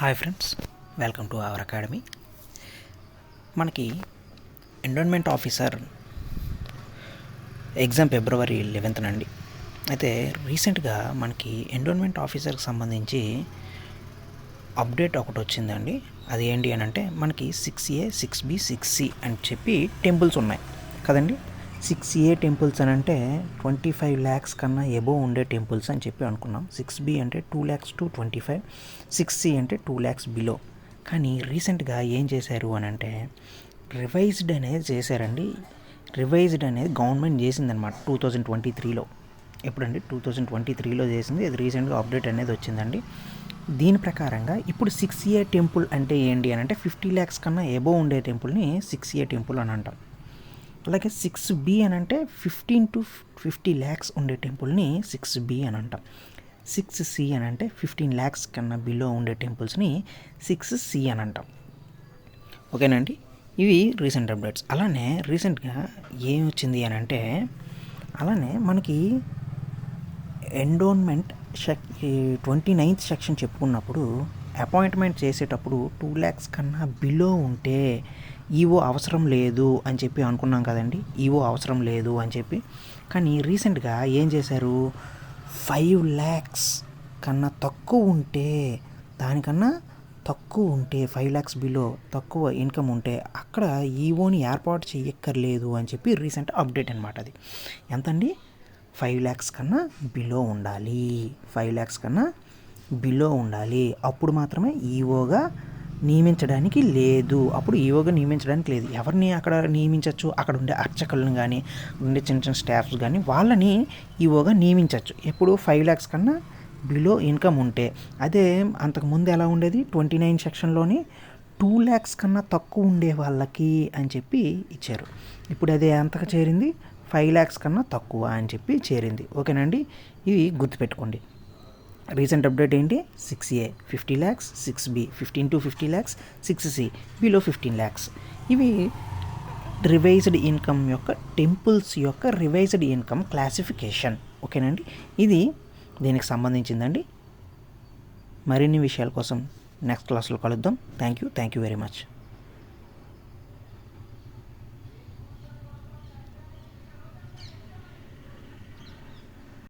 Hi friends, welcome to our academy. మనకి endowment officer exam ఫిబ్రవరి 11th అండి. అయితే రీసెంట్గా మనకి ఎండోన్మెంట్ ఆఫీసర్కి సంబంధించి అప్డేట్ ఒకటి వచ్చిందండి. అది ఏంటి అని అంటే మనకి 6A 6B 6C అని చెప్పి టెంపుల్స్ ఉన్నాయి కదండి. 6A టెంపుల్స్ అని అంటే 25 lakhs కన్నా ఎబోవ్ ఉండే టెంపుల్స్ అని చెప్పి అనుకున్నాం. 6B అంటే 2 lakhs to 25, 6C అంటే 2 lakhs బిలో. కానీ రీసెంట్గా ఏం చేశారు అని అంటే రివైజ్డ్ అనేది చేశారండి. రివైజ్డ్ అనేది గవర్నమెంట్ చేసిందనమాట 2023లో. ఎప్పుడండి 2023లో చేసింది. అది రీసెంట్గా అప్డేట్ అనేది వచ్చిందండి. దీని ప్రకారంగా ఇప్పుడు 6A టెంపుల్ అంటే ఏంటి అని అంటే 50 lakhs కన్నా ఎబోవ్ ఉండే టెంపుల్ని 6A టెంపుల్ అని అంటాం. అలాగే 6B అని అంటే 15 to 50 lakhs ఉండే టెంపుల్ని 6B అని అంటాం. 6C అని అంటే 15 lakhs కన్నా బిలో ఉండే టెంపుల్స్ని 6C అని అంటాం. ఓకేనండి, ఇవి రీసెంట్ అప్డేట్స్. అలానే రీసెంట్గా ఏం వచ్చింది అని అంటే అలానే మనకి ఎండోన్మెంట్ 29th సెక్షన్ చెప్పుకున్నప్పుడు అపాయింట్మెంట్ చేసేటప్పుడు 2 lakhs కన్నా బిలో ఉంటే ఈవో అవసరం లేదు అని చెప్పి అనుకున్నాం కదండి. ఈవో అవసరం లేదు అని చెప్పి. కానీ రీసెంట్గా ఏం చేశారు, 5 lakhs కన్నా తక్కువ ఉంటే, దానికన్నా తక్కువ ఉంటే 5 lakhs బిలో తక్కువ ఇన్కమ్ ఉంటే అక్కడ ఈవోని ఏర్పాటు చేయక్కర్లేదు అని చెప్పి రీసెంట్ అప్డేట్ అనమాట. అది ఎంతండి, 5 lakhs కన్నా బిలో ఉండాలి. 5 lakhs కన్నా బిలో ఉండాలి. అప్పుడు మాత్రమే ఈవోగా నియమించడానికి లేదు. అప్పుడు ఈవోగా నియమించడానికి లేదు. ఎవరిని అక్కడ నియమించవచ్చు, అక్కడ ఉండే అర్చకులను కానీ, ఉండే చిన్న చిన్న స్టాఫ్స్ కానీ వాళ్ళని ఈవోగా నియమించవచ్చు. ఎప్పుడు 5 lakhs కన్నా బిలో ఇన్కమ్ ఉంటే. అదే అంతకుముందు ఎలా ఉండేది, 29 సెక్షన్లోని 2 lakhs కన్నా తక్కువ ఉండే వాళ్ళకి అని చెప్పి ఇచ్చారు. ఇప్పుడు అదే ఎంతకు చేరింది, 5 lakhs కన్నా తక్కువ అని చెప్పి చేరింది. ఓకేనండి, ఇవి గుర్తుపెట్టుకోండి. రీసెంట్ అప్డేట్ ఏంటి, 6A 50 lakhs, 6B 15 to 50 lakhs, 6C below 15 lakhs. ఇవి రివైజ్డ్ ఇన్కమ్ యొక్క టెంపుల్స్ యొక్క రివైజ్డ్ ఇన్కమ్ క్లాసిఫికేషన్. ఓకేనండి, ఇది దీనికి సంబంధించిందండి. మరిన్ని విషయాల కోసం నెక్స్ట్ క్లాస్లో కలుద్దాం. Thank you very much.